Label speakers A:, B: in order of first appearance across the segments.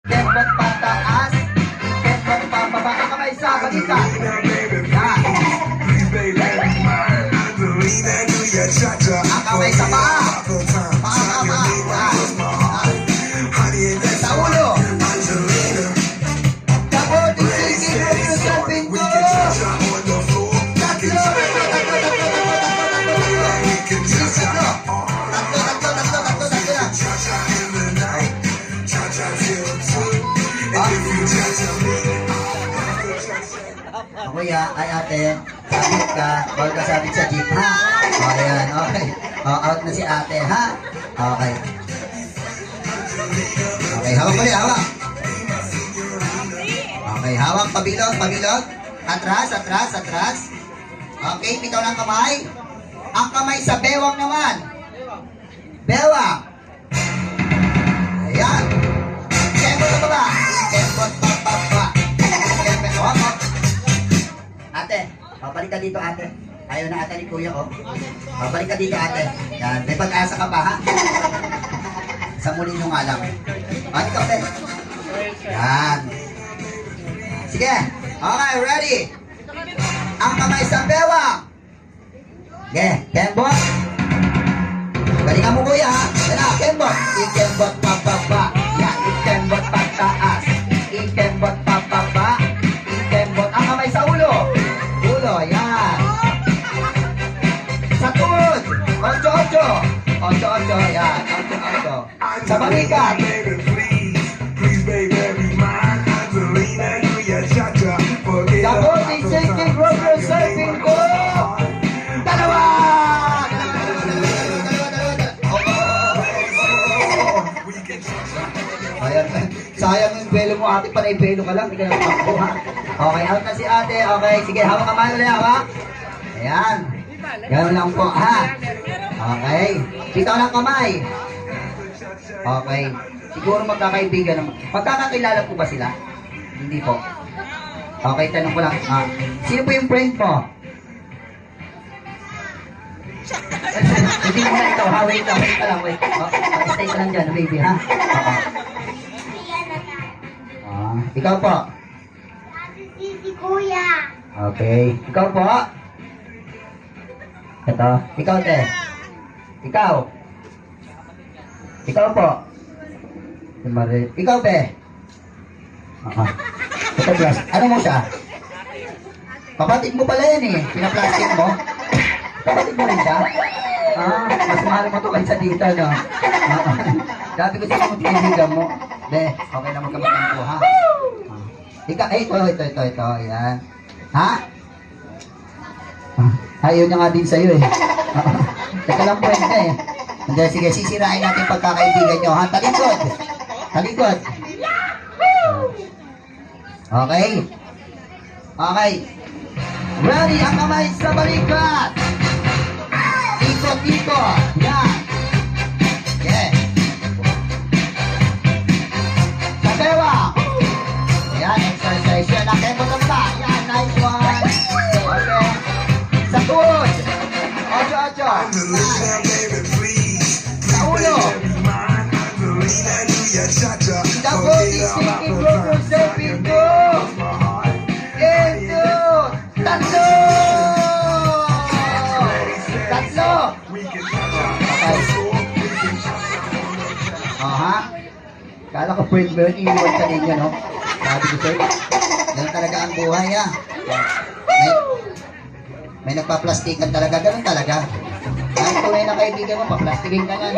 A: Kembot pataas, kembot pababa. Ang kamay sa balikat. Yan. Ang kamay sa paa. Paa. Sa ulo. Tapos, isigil mo sa pinto. Kuya, ay ate, sabit ka, bawal ka sabit sa jeep, ha? O, ayan, okay. O, out na si ate, ha? Okay. Okay, hawak ulit, hawak. Okay, hawak, pabilog. Atras. Okay, bitaw ng kamay. Ang kamay sa bewang naman. Bewang. Ayan. Kembot na baba. Kembot pa. Kembot. Ate, babalik ka dito ate. Ayaw na ate ni kuya, oh. Babalik ka dito ate. Yan, may pag-asa ka pa, ha? Sa muli nyo nga lang. Ate ka, ate. Yan. Sige. Okay, ready. Ang kamay sa bewang. Okay, kembot. Galingan mo kuya, ha? Yan na, kembot. Ikembot pa. Yan, ikembot pa taas. Ikembot pa. Ikembot. Ang kamay sa ulo. Yan. Sa tuhod. 8-8. Yan. 8-8. Sa balikat. Dakoting sinking roller surfing ko. Dalawa. Ayan. Sayang yung belo mo ate. Panay belo ka lang. Hindi ka na makakuha. Okay, out na si ate. Okay, sige, hawak kamay ulit, hawak. Ayan. Gano'n lang po, ha? Okay. Bitaw ng kamay. Okay. Siguro magkakaibigan naman. Magkakakilala po ba sila? Hindi po. Okay, tanong ko lang. Sino po yung friend mo? Hindi mo na ito, ha? Wait lang. Stay ka lang dyan, baby, ha? Ikaw po?
B: Si Kuya.
A: Okay. Ikaw po? Ito. Ikaw, te. Ikaw. Ikaw po. Ikaw, te. Ito, plus. Ano mo siya? Kapatid mo pala yan eh. Pinaplastic mo. Kapatid mo rin siya? Mas mahal mo ito kaysa dito, no? Dati ko siya kung tinihigan mo. De, okay na magkamatang po, ha? Ito. Ayan. Ha? Ayaw niya nga din sa'yo eh. Teka lang po eh. Hindi, sige, sisirain natin pagkakaibigan nyo, ha? Talikod. Okay. Ready, ang kamay sa balikat. Ikot. Yan. Okay. Sa bewa. Yan, exercise yan. Nakemot na ba? Yan, nice one. Okay. Sa tuhod. 8-8. Sa ulo. Dakoting sinking roller surfing ko. Tatlo. Ha? Kala ko friend mo yun, iiwan ka ninyo, no? Sabi ko sir, ganun talaga ang buhay, ha? May nagpa-plastikan talaga, ganun talaga. Ang tunay na kaibigan mo, pa-plastikin ka yan.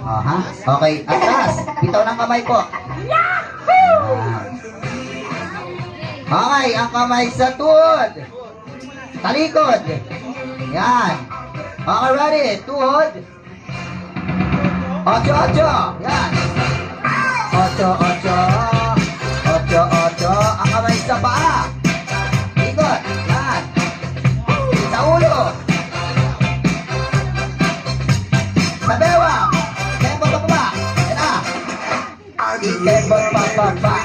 A: Ha? Okay, atras. Bitaw ng kamay po. Okay, ang kamay sa tuhod. Talikod. Yan. Okay, ready? Tuhod. 8-8. Yan. 8-8. Ang kamay sa paa. Ikot. Yan. Sa ulo. Sa bewang. Kembot pa ba? Yan na. Ikembot pa.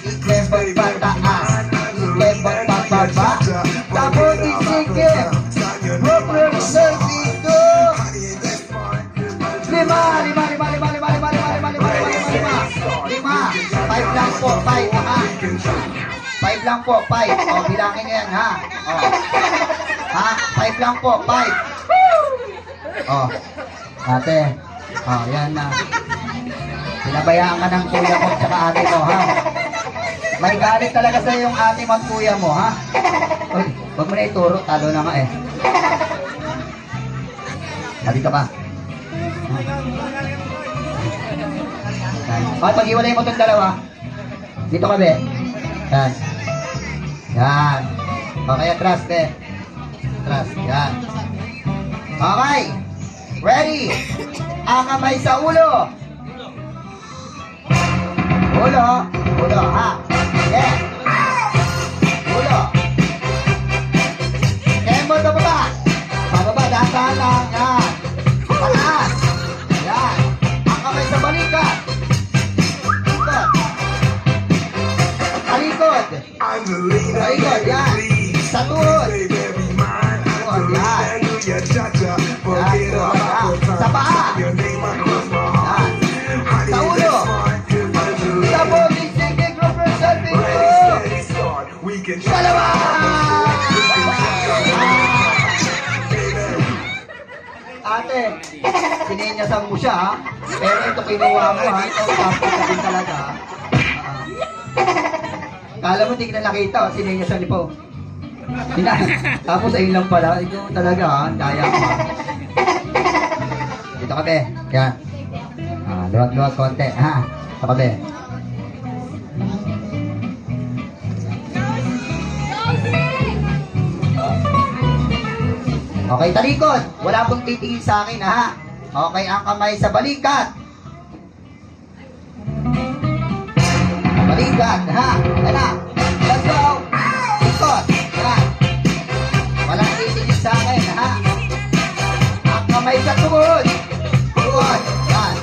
A: Ikembot pa taas. Ikembot pa. Tapos isikip. Roller surfing ko. 5. po, 5, ha? 5 lang po, 5. O, bilangin nyo yan, ha? O. Ha? 5 lang po, 5. O. Ate. O, yan na. Pinabayaan ka ng kuya mo at ate mo, ha? May galit talaga sa yung ate mo at kuya mo, ha? Uy, huwag mo na ituro, talo na nga eh. Dito ka. At pag-iwalay mo itong dalawa. Dito ka, be. Yan. Yan. Okay, atras, be. Atras. Yan. Okay. Ready? Ang kamay sa ulo. Ulo. Ulo, ha? Yeah. Ulo. Tempo sa baba. Pababa, dahan lang. Yan. Pataas. Yan. Ang kamay sa balikat. Likod. Talikod. Talikod, yan. Sa tuhod. Tuhod, yan. Yan, tuhod, yan. Sa paa. Yan. Sa ulo. Sa body, sige, group resolving ko. Dalawa! Ate, sininyasan mo siya, ha? Pero ito kinuha mo, ha? Ito, tapos ka din talaga, ha? Kala mo, hindi ka na nakita, ha? Sininyasan niyo po. Tapos ayun lang pala, ito talaga, ha? Daya mo, ha? Dito ka, be. Yan. Luwag-luwag konti, ha? Dito ka, be. Okay, talikod. Wala pong titingin sa akin, ha? Okay, ang kamay sa balikat. Balikat, ha? Yan na. Let's go. Likod. Yan. Walang titingin sa akin, ha? Ang kamay sa tuhod. Tuhod. Yan.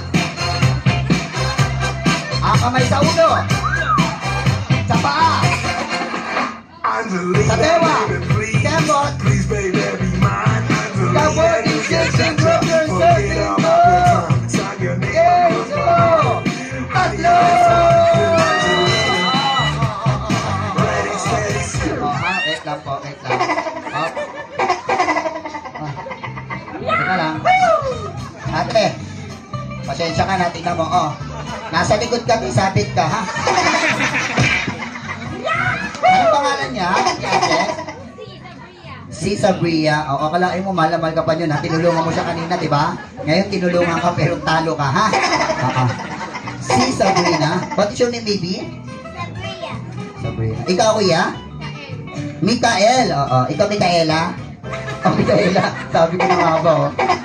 A: Ang kamay sa ulo. Sa paa. Sa tewa. Kembot. Kapag isising group yung serving mo. Okay, so, tatlo! Wait lang po, wait lang. Teka lang. Ate, pasensya ka na, tingnan mo, nasa likod ka, isapit ka, ha? Anong pangalan niya, ate? Si Sabria. O, akalain mo, malamal ka pa yun, ha? Tinulungan mo siya kanina, di ba? Ngayon, tinulungan ka, pero talo ka, ha? Si Sabrina. What is your name, baby?
B: Sabria.
A: Sabrina. Ikaw, kuya? Mikael. Oo. Ikaw, Mikaela? Mikaela. Sabi ko na nga ba,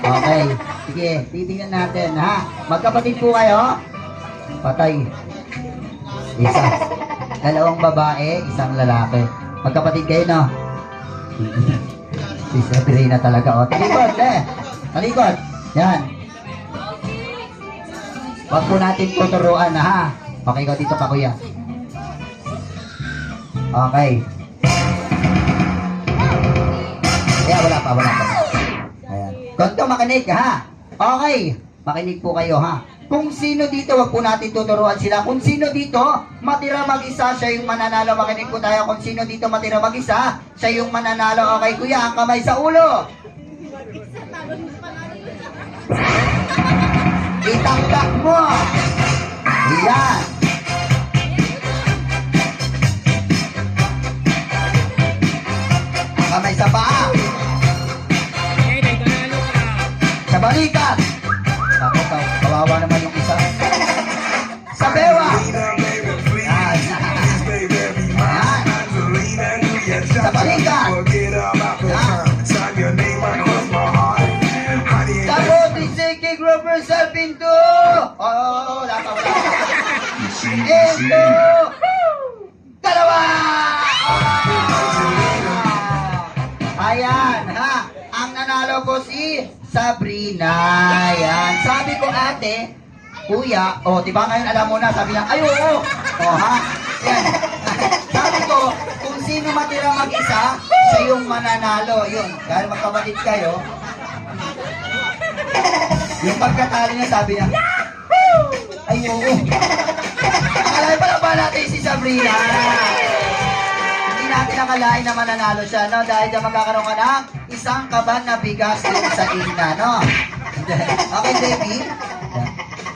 A: Okay. Sige, titingnan natin, ha? Magkapatid po kayo? Patay. Isa. Dalawang babae, isang lalaki. Magkapatid kayo, no? Si Sabrina talaga, Talikod, talikod. Yan. Wag po natin tuturuan, ha? Okay, ikaw dito pa, kuya. Okay. Kaya wala pa. Ayan. Konto, makinig, ha? Okay. Makinig po kayo, ha? Kung sino dito, wag po natin tuturuan sila. Kung sino dito, matira mag-isa, siya yung mananalo. Makinig po tayo. Kung sino dito matira mag-isa, siya yung mananalo. Okay, kuya, ang kamay sa ulo. Itangtak mo. Yan. Ang kamay sa paa. Sa balikat. Tapos, kawawa naman yung isa. Sa bewa. Yan. Yan. Sa balikat. Yan. Sa body shaking rubber sa pinto. Wala pa. Ito. Dalawa. Ayan, ha. Ang nanalo ko si Sabrina. Yan. Sabi ko, ate, kuya, diba ngayon alam mo na, sabi niya, ay, oo. Ha? Yan. Sabi ko, kung sino matira mag-isa, siya yung mananalo. Yun. Dahil magkabatid kayo, yung pagkatalo niya, sabi niya, ay, oo. Akala pala ba naman natin si Sabrina. Hindi natin nakalain na mananalo siya, no? Dahil dyan magkakaroon ka ng isang kaban na bigas din sa ina, no? Okay, baby.